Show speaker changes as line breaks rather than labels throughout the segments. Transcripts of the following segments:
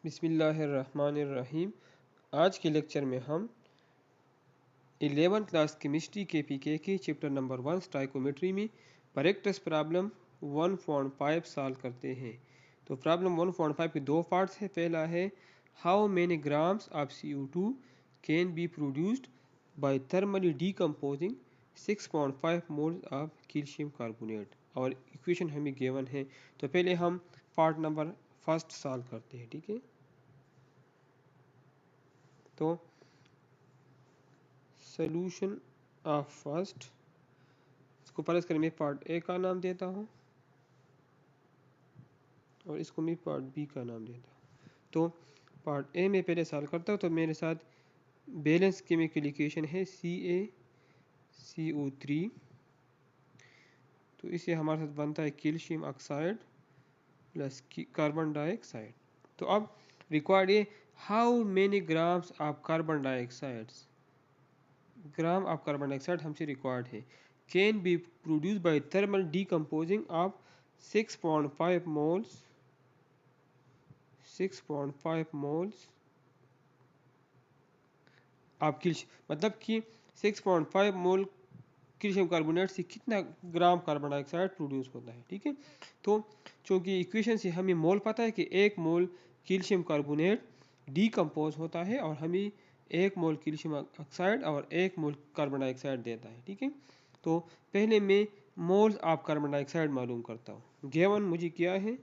बिस्मिल्लाहिर्रहमानिर्रहीम। आज के लेक्चर में हम 11th क्लास केमिस्ट्री के पीके की चैप्टर नंबर 1 स्टाइकोमेट्री में प्रैक्टिस प्रॉब्लम 1.5 सॉल्व करते हैं। तो प्रॉब्लम 1.5 के दो पार्ट्स हैं। पहला है how many grams of CO2 can be produced by thermally decomposing 6.5 moles of calcium carbonate, और इक्वेशन हमें गिवन है। तो पहले हम पार्ट नंबर फर्स्ट सॉल्व करते हैं। ठीक है, तो सोल्यूशन ऑफ फर्स्ट, इसको पहले कर मैं पार्ट ए का नाम देता हूँ और इसको मैं पार्ट बी का नाम देता हूँ। तो पार्ट ए में पहले सॉल्व करता हूँ। तो मेरे साथ बैलेंस केमिकल इक्वेशन है CaCO3। तो इसे हमारे साथ बनता है calcium oxide plus carbon dioxide. तो अब रिक्वायर्ड है how many grams of carbon dioxide, gram of carbon dioxide हमसे रिक्वायर्ड है। Can be produce by thermal decomposing of 6.5 moles 6.5 moles of calcium, मतलब कि 6.5 मोल कैल्शियम कार्बोनेट से कितना ग्राम कार्बन डाइऑक्साइड प्रोड्यूस होता है। ठीक है, तो चूंकि इक्वेशन से हमें मोल पता है कि 1 मोल कैल्शियम कार्बोनेट डीकम्पोज होता है और हमें 1 मोल कैल्शियम ऑक्साइड और 1 मोल कार्बन डाइऑक्साइड देता है। ठीक है, तो पहले मैं मोल्स ऑफ कार्बन डाइऑक्साइड मालूम करता हूँ। गिवन मुझे क्या है,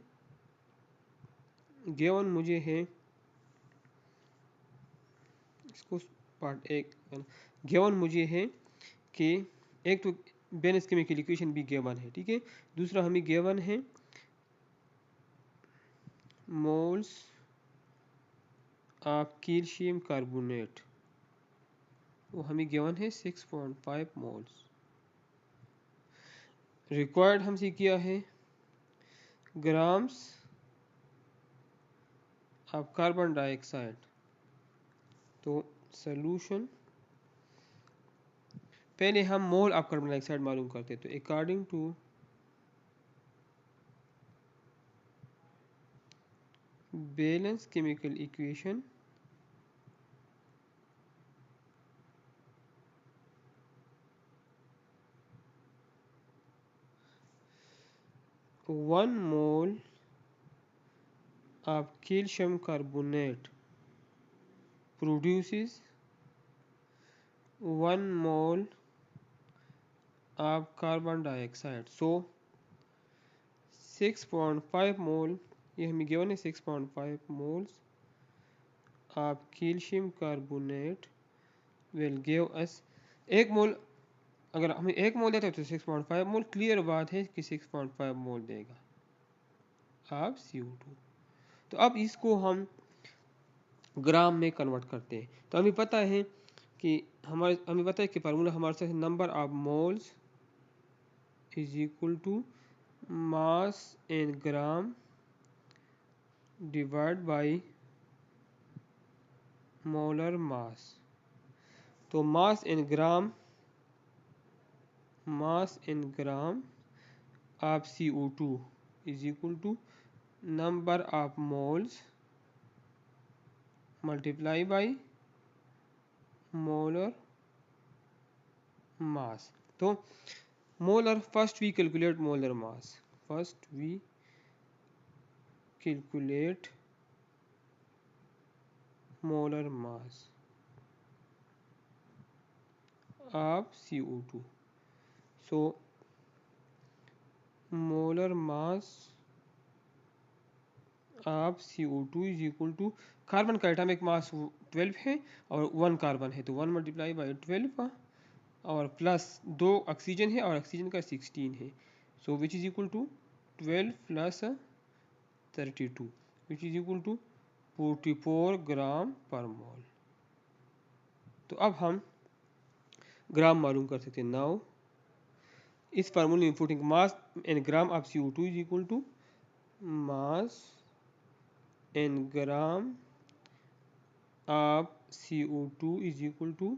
गिवन मुझे है, इसको पार्ट एक, गिवन मुझे है कि एक तो बैलेंस केमिकल इक्वेशन भी गिवन है। ठीक है, दूसरा हमें गिवन है मोल्स ऑफ कैल्शियम कार्बोनेट, वो हमें गिवन है 6.5 मोल्स। रिक्वायर्ड हमसे किया है ग्राम्स ऑफ कार्बन डाइऑक्साइड। तो सॉल्यूशन, पहले हम मोल ऑफ कार्बन डाइऑक्साइड मालूम करते हैं। तो according to balance chemical equation, one mole of calcium carbonate produces 1 mole of carbon dioxide. So 6.5 मोल, ये हमें गिवन है 6.5 moles of calcium carbonate will give us, 1 मोल अगर हमें 1 मोल देता है तो 6.5 मोल, क्लियर बात है कि 6.5 मोल देगा आप CO2। तो अब इसको हम ग्राम में कन्वर्ट करते हैं। तो हमें पता है कि हमें पता है कि फार्मूला हमारे साथ number of moles is equal to mass in gram divide by molar mass. तो mass in gram of CO2 is equal to number of moles multiply by molar mass. तो molar, first we calculate molar mass, first we calculate molar mass of CO2. So molar mass of CO2 is equal to, carbon का atomic mass 12 है और 1 carbon है, तो 1 multiply by 12 और plus 2 oxygen है और oxygen का 16 है। So which is equal to 12 plus 32 which is equal to 44 gram per mole. तो अब हम ग्राम मालूम कर सकते हैं। नाउ इस फार्मूले में putting mass in gram of CO2 is equal to mass in gram of CO2 is equal to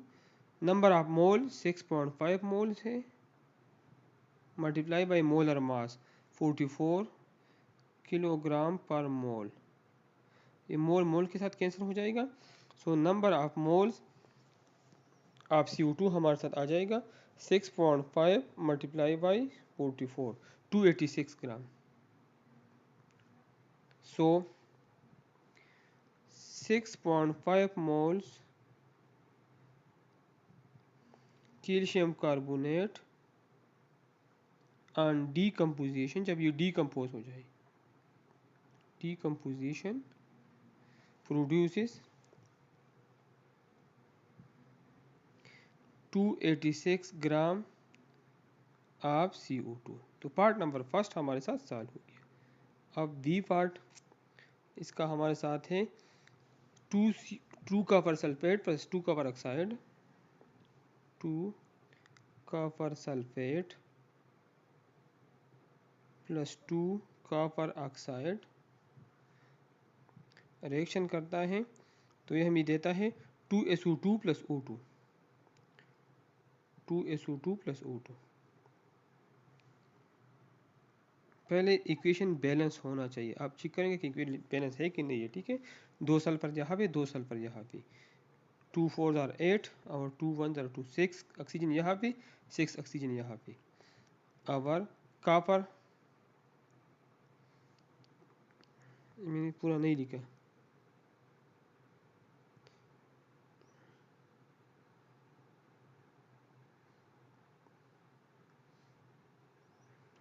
number of mole 6.5 moles है multiply by molar mass 44 kilogram per mole. ये मोल मोल के साथ कैंसिल हो जाएगा। So number of moles of CO2 हमारे साथ आ जाएगा 6.5 multiply by 44, 286 gram. So 6.5 moles calcium carbonate on decomposition, जब ये डीकम्पोज हो जाए, decomposition produces 286 gram of CO2। तो पार्ट नंबर फर्स्ट हमारे साथ सॉल्व हो गया। अब बी पार्ट इसका हमारे साथ है 2 copper sulphate plus 2 copper oxide, 2 copper sulphate plus 2 copper oxide reaction करता है तो ये हमें देता है 2SO2 plus O2, 2SO2 plus O2। पहले इक्वेशन बैलेंस होना चाहिए, आप चेक करेंगे कि इक्वेशन बैलेंस है कि नहीं है। ठीक है, 2 सल्फर यहाँ पे, 2 सल्फर यहाँ पे, 2 4 आर 8 और 2 1 आर 2, 6 ऑक्सीजन यहाँ पे, 6 ऑक्सीजन यहाँ पे। और कॉपर मैंने पूरा नहीं लिखा,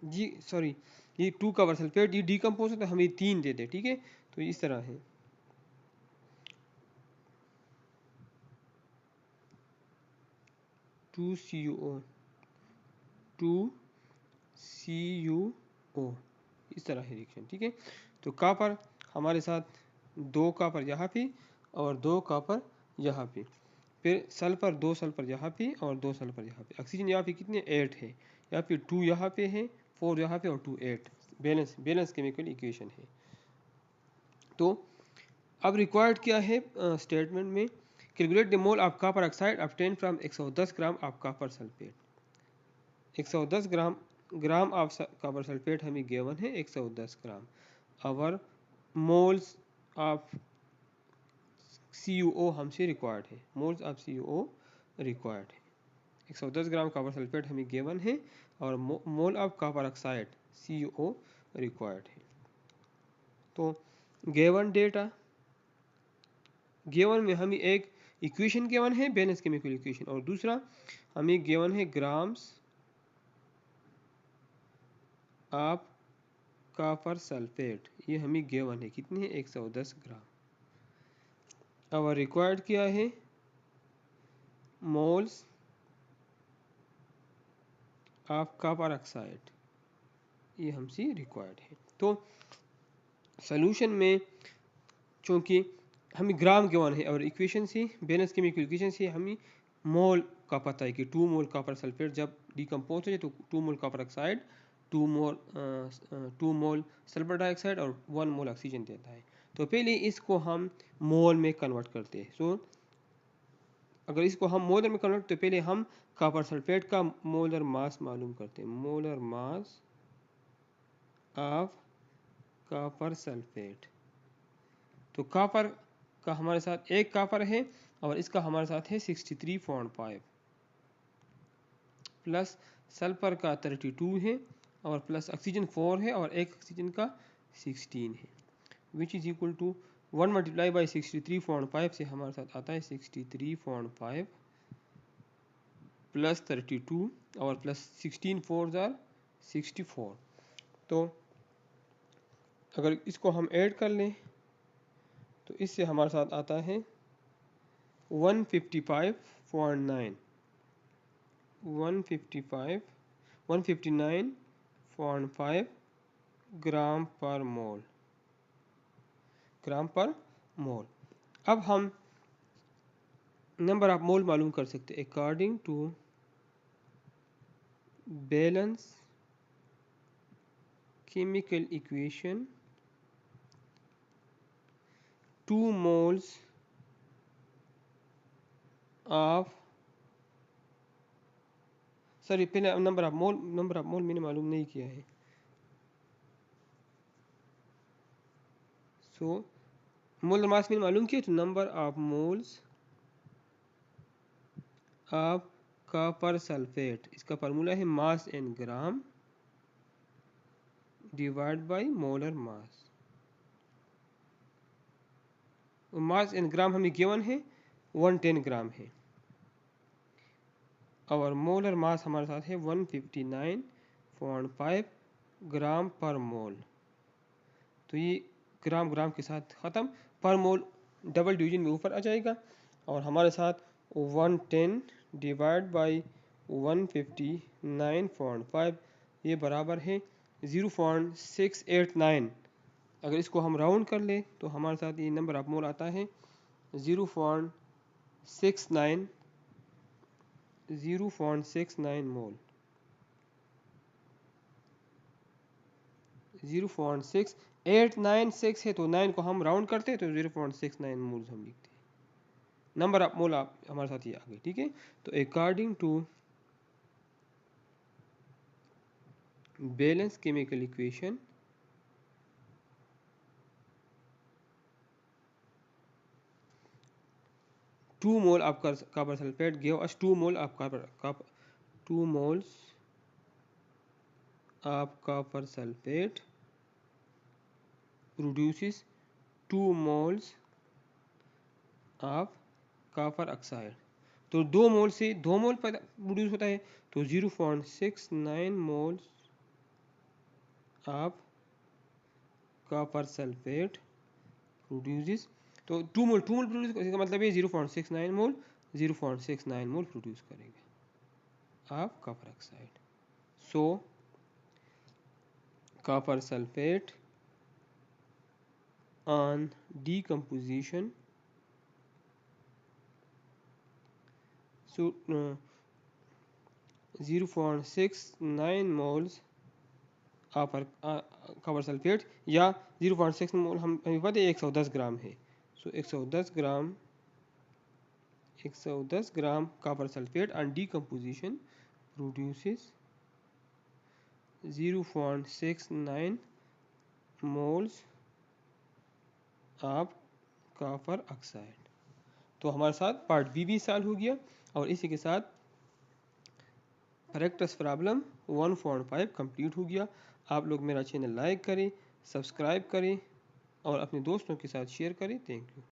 जी सॉरी, ये 2 कॉपर सल्फेट ये डीकम्पोज है तो हमें 3 दे दे। ठीक है, तो इस तरह है 2CuO, 2CuO, इस तरह है रिएक्शन। ठीक है, तो कॉपर हमारे साथ 2 कॉपर यहाँ पे और 2 कॉपर यहाँ पे, फिर सल्फर 2 सल्फर यहाँ पे और 2 सल्फर यहाँ पे। ऑक्सीजन यहाँ पे कितने 8 है, यहाँ पे 2 यहाँ पे है, 4 यहाँ पे और 2 8। बैलेंस केमिकल इक्वेशन है। तो अब रिक्वायर्ड क्या है स्टेटमेंट में, calculate the mole of copper oxide obtain from 110 gram of copper sulphate. 110 gram of copper sulphate हमें गिवन है 110 ग्राम। और मोल्स ऑफ CuO हमसे रिक्वायर्ड है, मोल्स ऑफ CuO रिक्वायर्ड है। 110 ग्राम कॉपर सल्फेट हमें गिवन है और mole of copper oxide CuO required है। तो गिवन डेटा, गिवन में हमें एक इक्वेशन गिवन है बैलेंस केमिकल इक्वेशन, और दूसरा हमें गिवन है ग्राम्स ऑफ कॉपर सल्फेट, ये हमें गिवन है कितने है 110 ग्राम। और रिक्वायर्ड क्या है, मोल्स ऑफ कॉपर ऑक्साइड, ये हमसे रिक्वायर्ड है। तो सॉल्यूशन में चूँकि हमें ग्राम गिवन है और इक्वेशन से बैलेंस केमिकल इक्वेशन से हमें मोल का पता है कि 2 मोल कॉपर सल्फेट जब डिकम्पोज हो जाए तो 2 mole copper oxide, 2 mole sulphur dioxide और 1 मोल ऑक्सीजन देता है। तो पहले इसको हम मोल में कन्वर्ट करते हैं। सो अगर इसको हम मोलर में कन्वर्ट, तो पहले हम कॉपर सल्फेट का मोलर मास मालूम करते हैं, molar mass of copper sulphate. तो कॉपर का हमारे साथ एक कॉपर है और इसका हमारे साथ है 63.5, प्लस सल्फर का 32 है और प्लस ऑक्सीजन 4 है और एक ऑक्सीजन का 16 है, which is equal to 1 multiply by 63.5 से हमारे साथ आता है 63.5 प्लस 32 और प्लस 16 4 जार 64। तो अगर इसको हम ऐड कर लें तो इससे हमारे साथ आता है 155.9, 159.5 ग्राम पर मोल, ग्राम पर मोल। अब हम नंबर ऑफ मोल मालूम कर सकते हैं according to balance chemical equation, 2 moles of, sorry पहले नंबर ऑफ मोल मैंने मालूम नहीं किया है। सो मोलर मास मैंने मालूम किया, तो number of moles of copper sulphate, इसका फार्मूला है mass in gram divide by molar mass. Mass in gram हमें गिवन है 110 ग्राम है, और मोलर मास हमारे साथ है 159.5 ग्राम पर मोल। तो ये ग्राम ग्राम के साथ ख़त्म, पर मोल डबल डिवीजन में ऊपर आ जाएगा, और हमारे साथ 110 डिवाइड बाई 159.5 ये बराबर है 0.689। अगर इसको हम राउंड कर ले तो हमारे साथ ये नंबर ऑफ मोल आता है 0.69 मोल। 0.6896 है, तो 9 को हम राउंड करते हैं तो 0.69 मोल्स हम लिखते हैं। नंबर ऑफ मोल आप हमारे साथ ये आ गए, ठीक है। तो according to balance chemical equation, two mole of copper sulfate give us 2 mole of two moles of copper sulfate produces 2 moles of copper oxide। तो 2 मोल से 2 मोल प्रोड्यूस होता है, तो 0.69 moles of copper sulphate produces, तो 2 मोल प्रोड्यूस, इसका मतलब है 0.69 मोल 0.69 मोल produce करेगा of copper oxide. So copper sulfate on decomposition, so 0.69 moles of copper sulfate, या 0.6 मोल हमें पता है 110 ग्राम है, सो 110 ग्राम copper sulfate on decomposition produces 0.69 moles of copper oxide. तो हमारे साथ पार्ट बी भी सॉल्व हो गया, और इसी के साथ प्रैक्टिस प्रॉब्लम 1.5 कंप्लीट हो गया। आप लोग मेरा चैनल लाइक करें, सब्सक्राइब करें और अपने दोस्तों के साथ शेयर करें। Thank you.